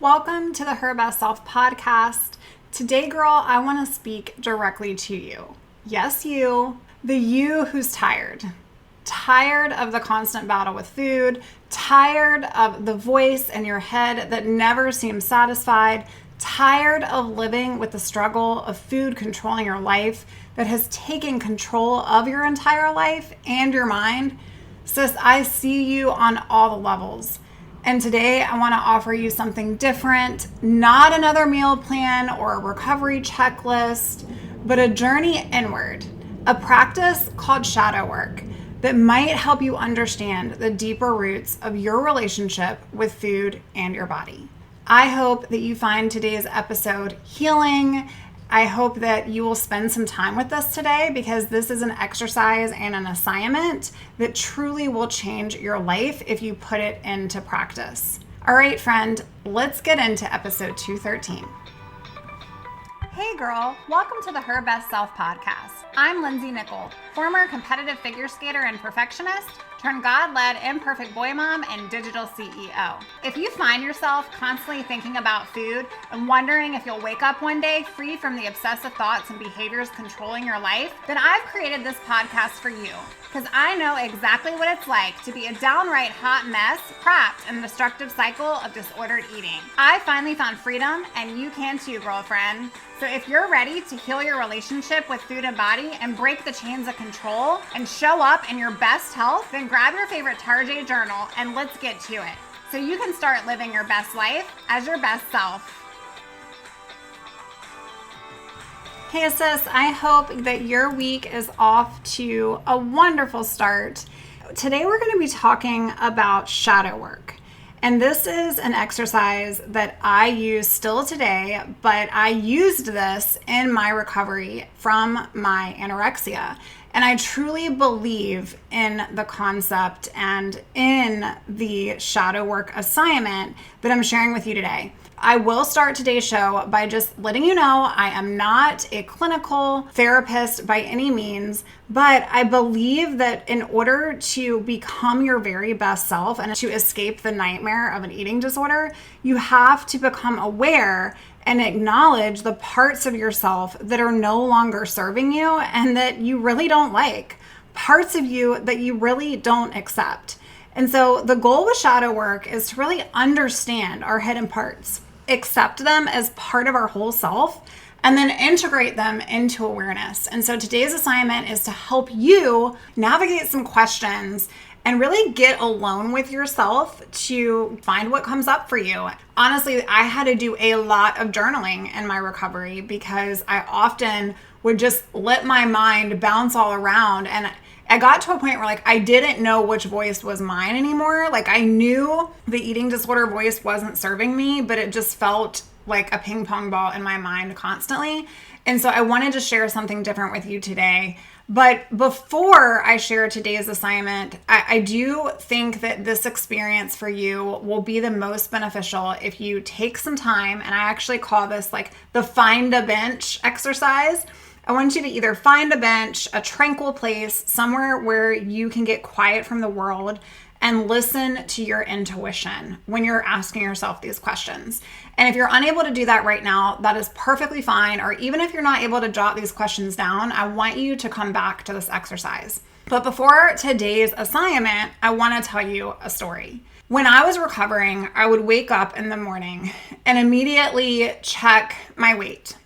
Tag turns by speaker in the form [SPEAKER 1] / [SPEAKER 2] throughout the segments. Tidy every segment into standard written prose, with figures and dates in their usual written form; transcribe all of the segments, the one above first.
[SPEAKER 1] Welcome to the Her Best Self podcast. Today, girl, I want to speak directly to you. Yes, you. The you who's tired. Tired of the constant battle with food. Tired of the voice in your head that never seems satisfied. Tired of living with the struggle of food controlling your life that has taken control of your entire life and your mind. Sis, I see you on all the levels. And today I want to offer you something different, not another meal plan or a recovery checklist, but a journey inward, a practice called shadow work that might help you understand the deeper roots of your relationship with food and your body. I hope that you find today's episode healing. I hope that you will spend some time with us today because this is an exercise and an assignment that truly will change your life if you put it into practice. All right, friend, let's get into episode 213. Hey girl, welcome to the Her Best Self podcast. I'm Lindsey, former competitive figure skater and perfectionist, turned God-led imperfect boy mom and digital CEO. If you find yourself constantly thinking about food and wondering if you'll wake up one day free from the obsessive thoughts and behaviors controlling your life, then I've created this podcast for you because I know exactly what it's like to be a downright hot mess trapped in the destructive cycle of disordered eating. I finally found freedom and you can too, girlfriend. So if you're ready to heal your relationship with food and body and break the chains of control and show up in your best health, then grab your favorite Tarjay journal and let's get to it so you can start living your best life as your best self. Hey sis, I hope that your week is off to a wonderful start. Today we're going to be talking about shadow work. And this is an exercise that I use still today, but I used this in my recovery from my anorexia. And I truly believe in the concept and in the shadow work assignment that I'm sharing with you today. I will start today's show by just letting you know I am not a clinical therapist by any means, but I believe that in order to become your very best self and to escape the nightmare of an eating disorder, you have to become aware and acknowledge the parts of yourself that are no longer serving you and that you really don't like, parts of you that you really don't accept. And so the goal with shadow work is to really understand our hidden parts, accept them as part of our whole self, and then integrate them into awareness. And so today's assignment is to help you navigate some questions and really get alone with yourself to find what comes up for you. Honestly, I had to do a lot of journaling in my recovery because I often would just let my mind bounce all around. And I got to a point where I didn't know which voice was mine anymore. I knew the eating disorder voice wasn't serving me, but it just felt like a ping pong ball in my mind constantly. And so I wanted to share something different with you today. But before I share today's assignment, I do think that this experience for you will be the most beneficial if you take some time, and I actually call this the find a bench exercise. I want you to either find a bench, a tranquil place, somewhere where you can get quiet from the world and listen to your intuition when you're asking yourself these questions. And if you're unable to do that right now, that is perfectly fine. Or even if you're not able to jot these questions down, I want you to come back to this exercise. But before today's assignment, I want to tell you a story. When I was recovering, I would wake up in the morning and immediately check my weight.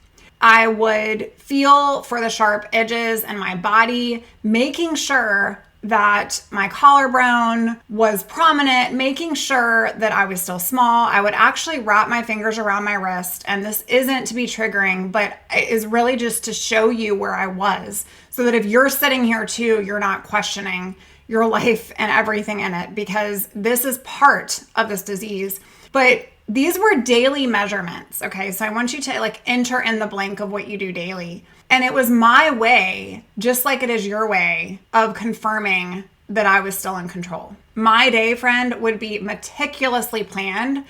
[SPEAKER 1] I would feel for the sharp edges in my body, making sure that my collarbone was prominent, making sure that I was still small. I would actually wrap my fingers around my wrist, and this isn't to be triggering, but it is really just to show you where I was, so that if you're sitting here too, you're not questioning your life and everything in it, because this is part of this disease. But these were daily measurements, okay? So I want you to enter in the blank of what you do daily. And it was my way, just like it is your way, of confirming that I was still in control. My day, friend, would be meticulously planned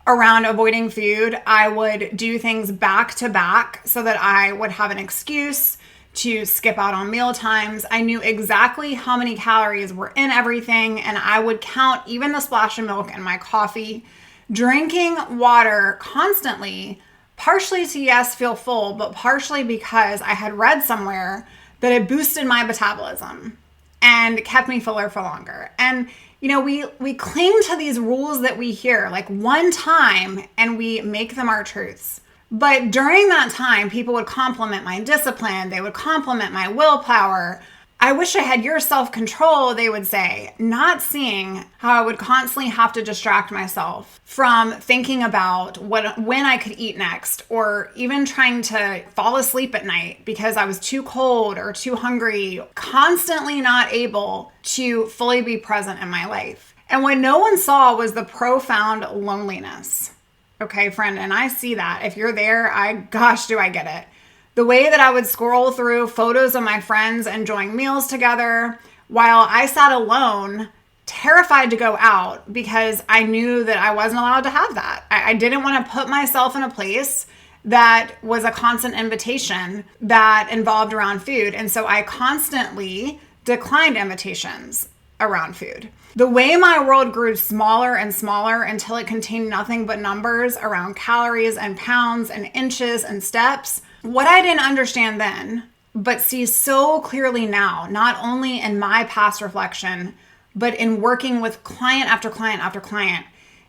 [SPEAKER 1] around avoiding food. I would do things back to back so that I would have an excuse to skip out on meal times. I knew exactly how many calories were in everything, and I would count even the splash of milk in my coffee Drinking water constantly, partially to, yes, feel full, but partially because I had read somewhere that it boosted my metabolism and kept me fuller for longer. And we cling to these rules that we hear like one time and we make them our truths. But during that time, people would compliment my discipline. They would compliment my willpower. I wish I had your self-control, they would say, not seeing how I would constantly have to distract myself from thinking about when I could eat next, or even trying to fall asleep at night because I was too cold or too hungry, constantly not able to fully be present in my life. And what no one saw was the profound loneliness. Okay, friend, and I see that. If you're there, gosh, do I get it. The way that I would scroll through photos of my friends enjoying meals together while I sat alone, terrified to go out because I knew that I wasn't allowed to have that. I didn't want to put myself in a place that was a constant invitation that involved around food. And so I constantly declined invitations around food. The way my world grew smaller and smaller until it contained nothing but numbers around calories and pounds and inches and steps. What I didn't understand then, but see so clearly now, not only in my past reflection, but in working with client after client after client,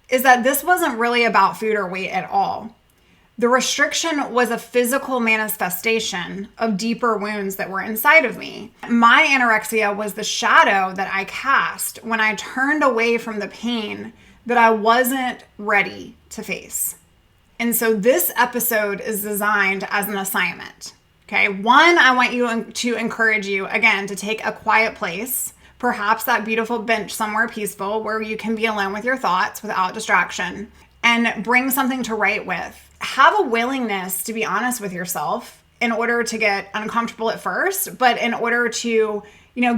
[SPEAKER 1] is that this wasn't really about food or weight at all. The restriction was a physical manifestation of deeper wounds that were inside of me. My anorexia was the shadow that I cast when I turned away from the pain that I wasn't ready to face. And so this episode is designed as an assignment. Okay. One, I want you to encourage you, again, to take a quiet place, perhaps that beautiful bench somewhere peaceful where you can be alone with your thoughts without distraction, and bring something to write with. Have a willingness to be honest with yourself in order to get uncomfortable at first, but in order to,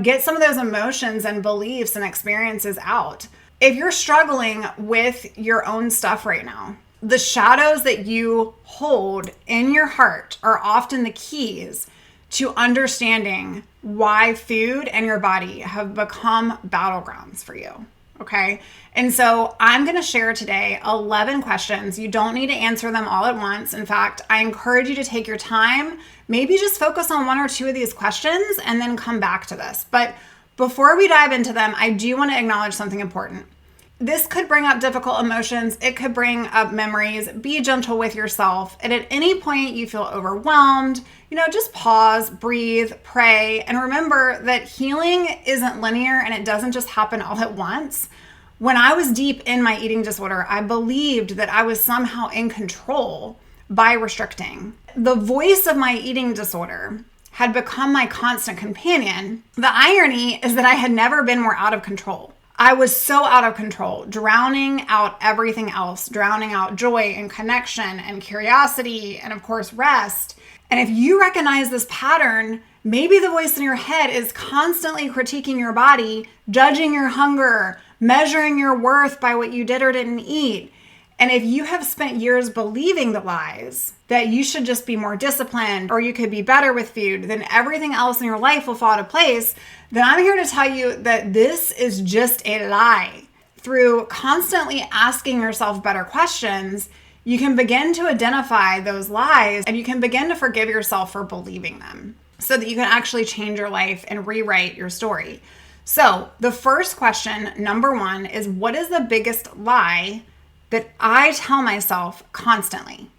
[SPEAKER 1] get some of those emotions and beliefs and experiences out. If you're struggling with your own stuff right now, the shadows that you hold in your heart are often the keys to understanding why food and your body have become battlegrounds for you. Okay. And so I'm going to share today 11 questions. You don't need to answer them all at once. In fact, I encourage you to take your time, maybe just focus on one or two of these questions and then come back to this. But before we dive into them, I do want to acknowledge something important. This could bring up difficult emotions. It could bring up memories. Be gentle with yourself. And at any point you feel overwhelmed, just pause, breathe, pray, and remember that healing isn't linear and it doesn't just happen all at once. When I was deep in my eating disorder, I believed that I was somehow in control by restricting. The voice of my eating disorder had become my constant companion. The irony is that I had never been more out of control. I was so out of control, drowning out everything else, drowning out joy and connection and curiosity and, of course, rest. And if you recognize this pattern, maybe the voice in your head is constantly critiquing your body, judging your hunger, measuring your worth by what you did or didn't eat. And if you have spent years believing the lies that you should just be more disciplined or you could be better with food, then everything else in your life will fall into place, then I'm here to tell you that this is just a lie. Through constantly asking yourself better questions, you can begin to identify those lies and you can begin to forgive yourself for believing them so that you can actually change your life and rewrite your story. So the first question, number one, is what is the biggest lie that I tell myself constantly?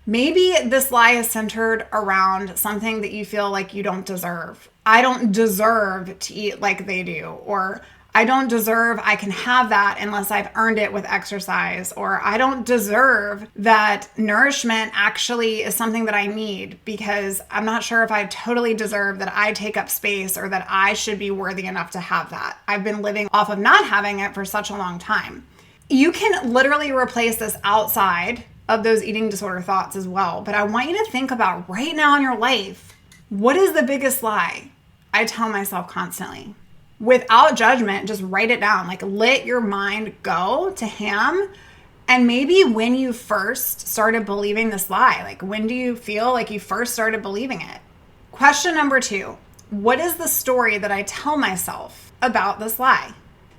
[SPEAKER 1] Maybe this lie is centered around something that you feel like you don't deserve. I don't deserve to eat like they do, or I don't deserve, I can have that unless I've earned it with exercise, or I don't deserve that nourishment actually is something that I need because I'm not sure if I totally deserve that I take up space or that I should be worthy enough to have that. I've been living off of not having it for such a long time. You can literally replace this outside of those eating disorder thoughts as well. But I want you to think about right now in your life, what is the biggest lie I tell myself constantly? Without judgment, just write it down. Like, let your mind go to him. And maybe when you first started believing this lie, like when do you feel like you first started believing it? Question number two, what is the story that I tell myself about this lie?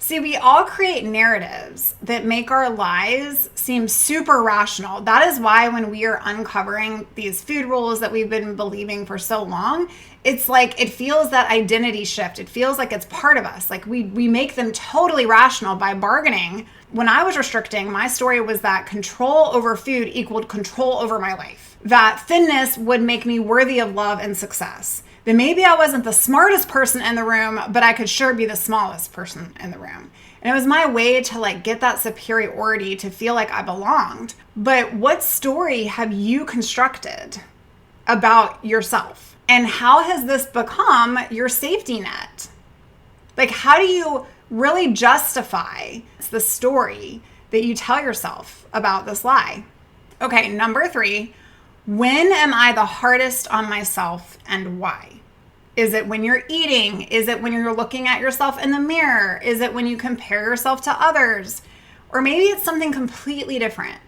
[SPEAKER 1] See, we all create narratives that make our lies seem super rational. That is why when we are uncovering these food rules that we've been believing for so long, it's like it feels that identity shift. It feels like it's part of us. Like we make them totally rational by bargaining. When I was restricting, my story was that control over food equaled control over my life. That thinness would make me worthy of love and success. That maybe I wasn't the smartest person in the room, but I could sure be the smallest person in the room. And it was my way to like get that superiority, to feel like I belonged. But what story have you constructed about yourself? And how has this become your safety net? Like, how do you really justify the story that you tell yourself about this lie? Okay, number 3. When am I the hardest on myself and why? Is it when you're eating? Is it when you're looking at yourself in the mirror? Is it when you compare yourself to others? Or maybe it's something completely different.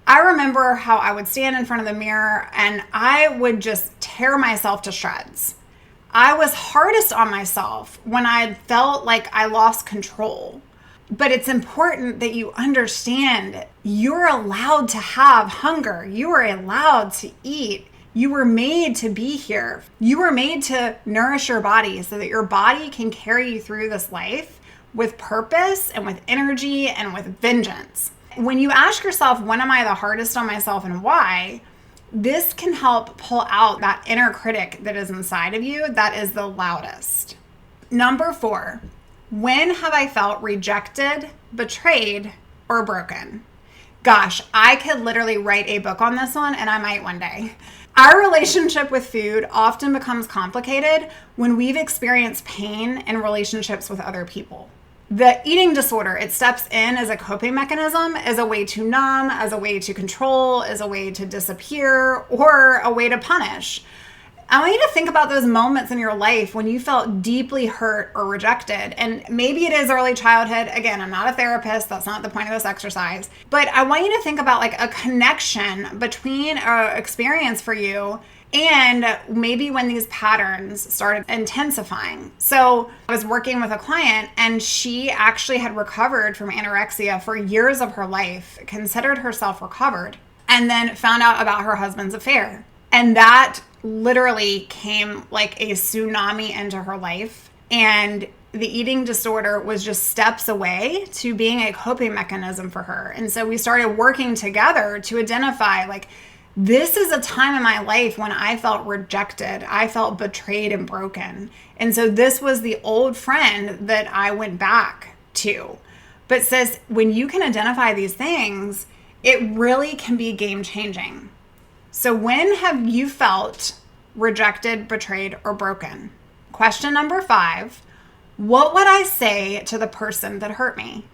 [SPEAKER 1] I remember how I would stand in front of the mirror and I would just tear myself to shreds. I was hardest on myself when I felt like I lost control. But it's important that you understand you're allowed to have hunger. You are allowed to eat. You were made to be here. You were made to nourish your body so that your body can carry you through this life with purpose and with energy and with vengeance. When you ask yourself, when am I the hardest on myself and why? This can help pull out that inner critic that is inside of you that is the loudest. Number 4. When have I felt rejected, betrayed, or broken? Gosh, I could literally write a book on this one, and I might one day. Our relationship with food often becomes complicated when we've experienced pain in relationships with other people. The eating disorder, it steps in as a coping mechanism, as a way to numb, as a way to control, as a way to disappear, or a way to punish. I want you to think about those moments in your life when you felt deeply hurt or rejected. And maybe it is early childhood. Again, I'm not a therapist. That's not the point of this exercise. But I want you to think about like a connection between an experience for you and maybe when these patterns started intensifying. So I was working with a client and she actually had recovered from anorexia for years of her life, considered herself recovered, and then found out about her husband's affair. And that literally came like a tsunami into her life. And the eating disorder was just steps away to being a coping mechanism for her. And so we started working together to identify like, this is a time in my life when I felt rejected. I felt betrayed and broken. And so this was the old friend that I went back to. But sis, when you can identify these things, it really can be game changing. So when have you felt rejected, betrayed, or broken? Question number 5, what would I say to the person that hurt me?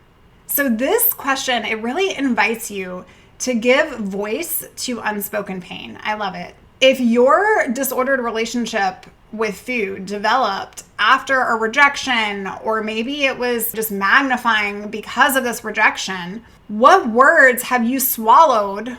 [SPEAKER 1] So this question, it really invites you to give voice to unspoken pain. I love it. If your disordered relationship with food developed after a rejection, or maybe it was just magnifying because of this rejection, what words have you swallowed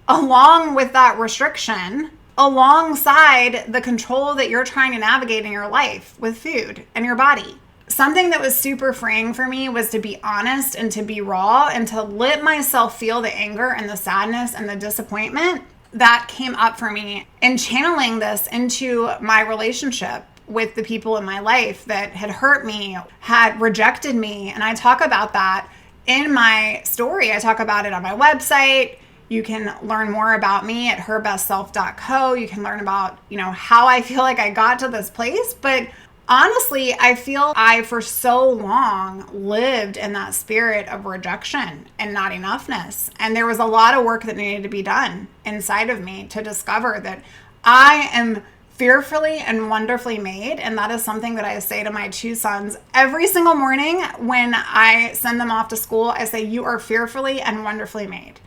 [SPEAKER 1] along with that restriction, alongside the control that you're trying to navigate in your life with food and your body? Something that was super freeing for me was to be honest and to be raw and to let myself feel the anger and the sadness and the disappointment that came up for me, and channeling this into my relationship with the people in my life that had hurt me, had rejected me. And I talk about that in my story. I talk about it on my website. You can learn more about me at herbestself.co. You can learn about, how I feel like I got to this place. But honestly, I feel I, for so long, lived in that spirit of rejection and not enoughness. And there was a lot of work that needed to be done inside of me to discover that I am fearfully and wonderfully made. And that is something that I say to my 2 sons every single morning when I send them off to school. I say, you are fearfully and wonderfully made.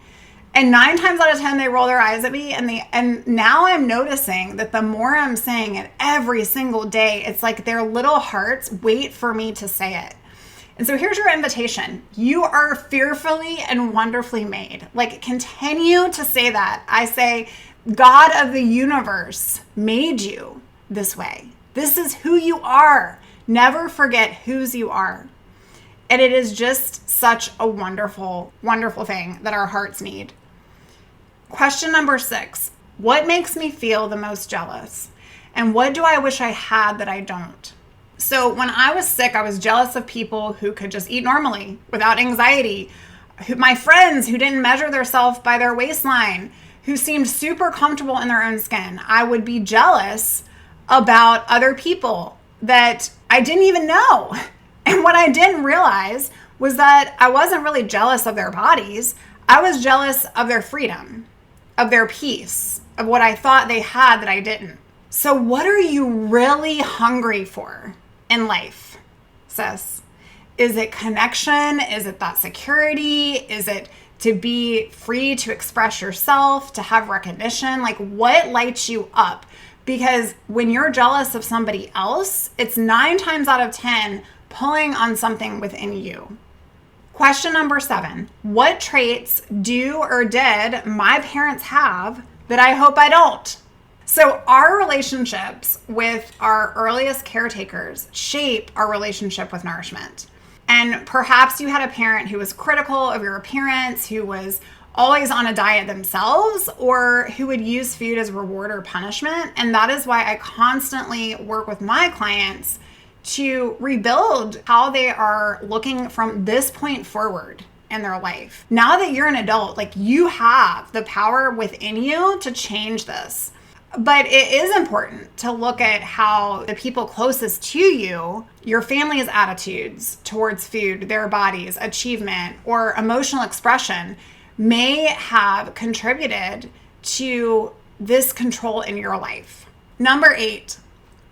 [SPEAKER 1] And 9 times out of 10, they roll their eyes at me. And now I'm noticing that the more I'm saying it every single day, it's like their little hearts wait for me to say it. And so here's your invitation. You are fearfully and wonderfully made. Like, continue to say that. I say, God of the universe made you this way. This is who you are. Never forget whose you are. And it is just such a wonderful, wonderful thing that our hearts need. Question number 6, what makes me feel the most jealous? And what do I wish I had that I don't? So when I was sick, I was jealous of people who could just eat normally without anxiety. My friends who didn't measure themselves by their waistline, who seemed super comfortable in their own skin. I would be jealous about other people that I didn't even know. And what I didn't realize was that I wasn't really jealous of their bodies. I was jealous of their freedom, of their peace, of what I thought they had that I didn't. So what are you really hungry for in life, sis? Is it connection? Is it that security? Is it to be free to express yourself, to have recognition? Like, what lights you up? Because when you're jealous of somebody else, it's 9 times out of 10 pulling on something within you. Question number 7, what traits do or did my parents have that I hope I don't? So our relationships with our earliest caretakers shape our relationship with nourishment. And perhaps you had a parent who was critical of your appearance, who was always on a diet themselves, or who would use food as reward or punishment. And that is why I constantly work with my clients to rebuild how they are looking from this point forward in their life. Now that you're an adult, like, you have the power within you to change this. But it is important to look at how the people closest to you, your family's attitudes towards food, their bodies, achievement, or emotional expression may have contributed to this control in your life. Number 8,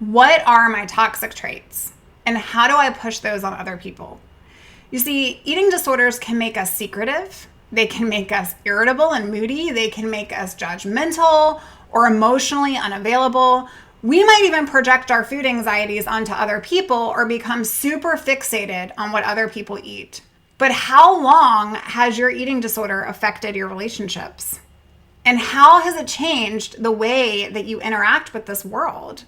[SPEAKER 1] what are my toxic traits? And how do I push those on other people? You see, eating disorders can make us secretive. They can make us irritable and moody. They can make us judgmental or emotionally unavailable. We might even project our food anxieties onto other people or become super fixated on what other people eat. But how long has your eating disorder affected your relationships? And how has it changed the way that you interact with this world?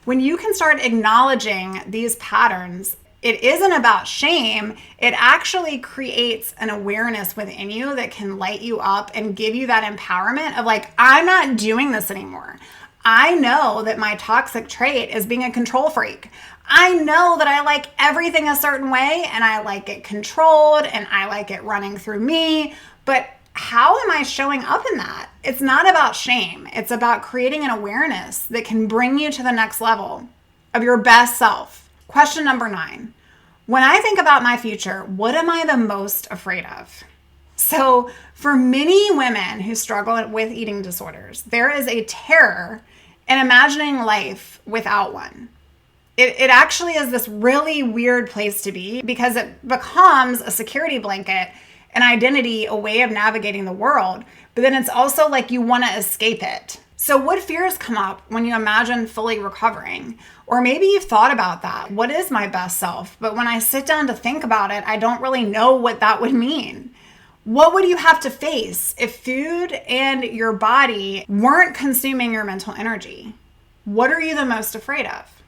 [SPEAKER 1] When you can start acknowledging these patterns, it isn't about shame. It actually creates an awareness within you that can light you up and give you that empowerment of, like, I'm not doing this anymore. I know that my toxic trait is being a control freak. I know that I like everything a certain way, and I like it controlled, and I like it running through me. But how am I showing up in that? It's not about shame. It's about creating an awareness that can bring you to the next level of your best self. Question number 9, when I think about my future, what am I the most afraid of? So for many women who struggle with eating disorders, there is a terror in imagining life without one. It actually is this really weird place to be because it becomes a security blanket, an identity, a way of navigating the world. But then it's also like you want to escape it. So what fears come up when you imagine fully recovering? Or maybe you've thought about that. What is my best self? But when I sit down to think about it, I don't really know what that would mean. What would you have to face if food and your body weren't consuming your mental energy? What are you the most afraid of?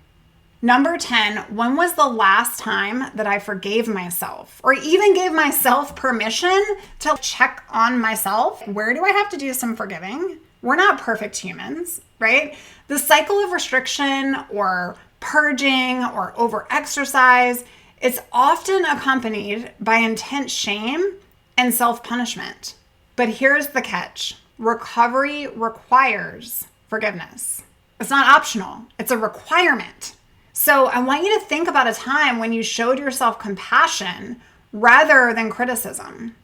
[SPEAKER 1] Number 10, when was the last time that I forgave myself or even gave myself permission to check on myself? Where do I have to do some forgiving? We're not perfect humans, right? The cycle of restriction or purging or overexercise, it's often accompanied by intense shame and self-punishment. But here's the catch. Recovery requires forgiveness. It's not optional. It's a requirement. So I want you to think about a time when you showed yourself compassion rather than criticism.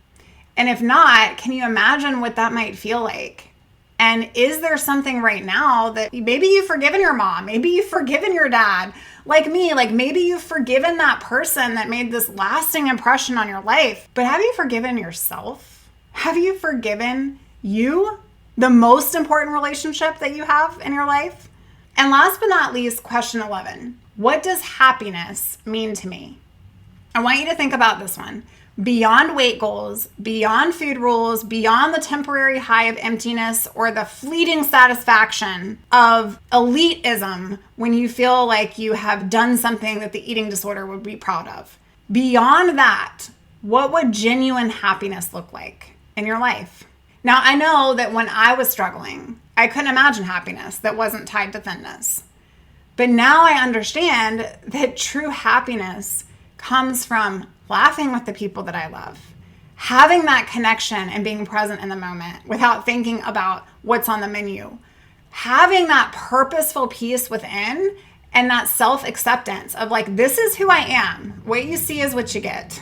[SPEAKER 1] And if not, can you imagine what that might feel like? And is there something right now that maybe you've forgiven your mom, maybe you've forgiven your dad, like me, like maybe you've forgiven that person that made this lasting impression on your life, but have you forgiven yourself? Have you forgiven you, the most important relationship that you have in your life? And last but not least, question 11, what does happiness mean to me? I want you to think about this one. Beyond weight goals, beyond food rules, beyond the temporary high of emptiness or the fleeting satisfaction of elitism when you feel like you have done something that the eating disorder would be proud of. Beyond that, what would genuine happiness look like in your life? Now, I know that when I was struggling, I couldn't imagine happiness that wasn't tied to thinness. But now I understand that true happiness comes from laughing with the people that I love, having that connection and being present in the moment without thinking about what's on the menu, having that purposeful peace within and that self-acceptance of like, this is who I am. What you see is what you get.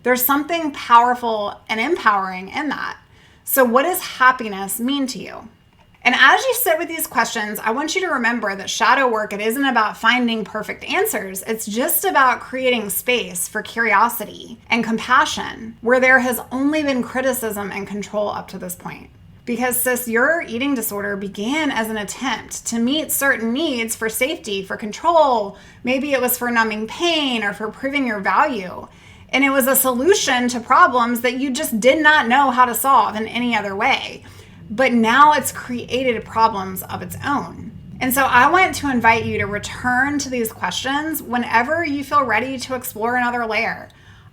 [SPEAKER 1] There's something powerful and empowering in that. So what does happiness mean to you? And as you sit with these questions, I want you to remember that shadow work, it isn't about finding perfect answers. It's just about creating space for curiosity and compassion where there has only been criticism and control up to this point. Because sis, your eating disorder began as an attempt to meet certain needs for safety, for control. Maybe it was for numbing pain or for proving your value. And it was a solution to problems that you just did not know how to solve in any other way. But now it's created problems of its own. And so I want to invite you to return to these questions whenever you feel ready to explore another layer.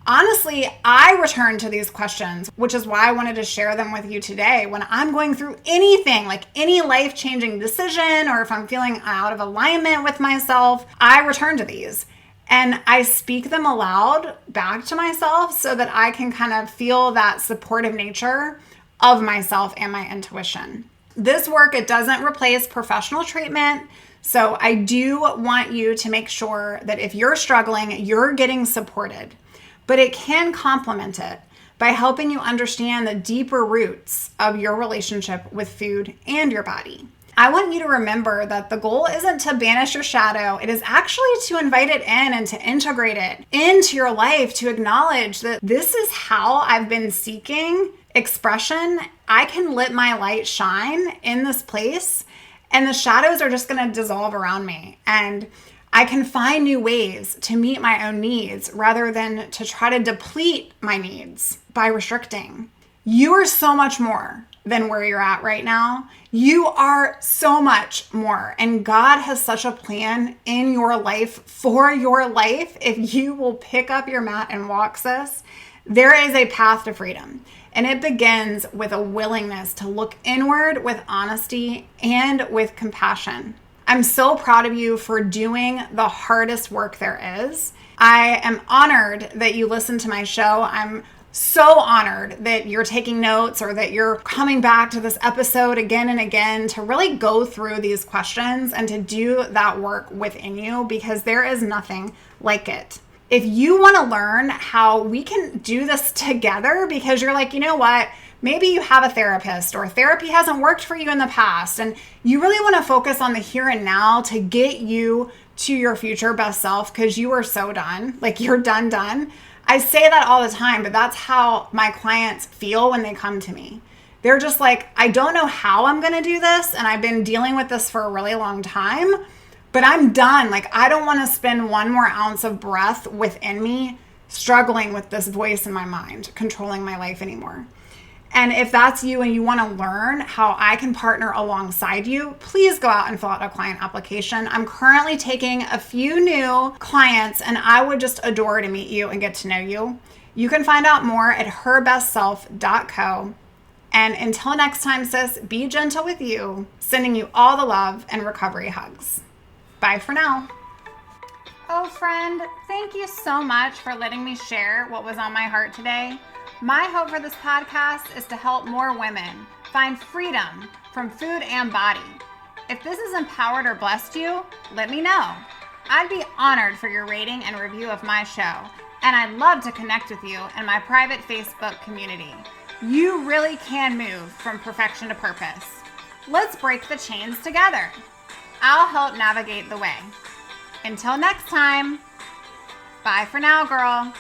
[SPEAKER 1] Honestly, I return to these questions, which is why I wanted to share them with you today. When I'm going through anything, like any life-changing decision, or if I'm feeling out of alignment with myself, I return to these. And I speak them aloud back to myself so that I can kind of feel that supportive nature of myself and my intuition. This work, it doesn't replace professional treatment. So I do want you to make sure that if you're struggling, you're getting supported. But it can complement it by helping you understand the deeper roots of your relationship with food and your body. I want you to remember that the goal isn't to banish your shadow. It is actually to invite it in and to integrate it into your life, to acknowledge that this is how I've been seeking expression. I can let my light shine in this place, and the shadows are just going to dissolve around me. And I can find new ways to meet my own needs rather than to try to deplete my needs by restricting. You are so much more than where you're at right now. You are so much more. And God has such a plan in your life for your life. If you will pick up your mat and walk, sis, there is a path to freedom. And it begins with a willingness to look inward with honesty and with compassion. I'm so proud of you for doing the hardest work there is. I am honored that you listen to my show. I'm so honored that you're taking notes or that you're coming back to this episode again and again to really go through these questions and to do that work within you, because there is nothing like it. If you want to learn how we can do this together, because you're like, you know what? Maybe you have a therapist or therapy hasn't worked for you in the past, and you really want to focus on the here and now to get you to your future best self because you are so done. Like, you're done. I say that all the time, but that's how my clients feel when they come to me. They're just like, I don't know how I'm going to do this, and I've been dealing with this for a really long time, but I'm done. Like, I don't want to spend one more ounce of breath within me struggling with this voice in my mind controlling my life anymore. And if that's you and you want to learn how I can partner alongside you, please go out and fill out a client application. I'm currently taking a few new clients, and I would just adore to meet you and get to know you. You can find out more at herbestself.co. And until next time, sis, be gentle with you, sending you all the love and recovery hugs. Bye for now. Oh, friend, thank you so much for letting me share what was on my heart today. My hope for this podcast is to help more women find freedom from food and body. If this has empowered or blessed you, let me know. I'd be honored for your rating and review of my show, and I'd love to connect with you in my private Facebook community. You really can move from perfection to purpose. Let's break the chains together. I'll help navigate the way. Until next time, bye for now, girl.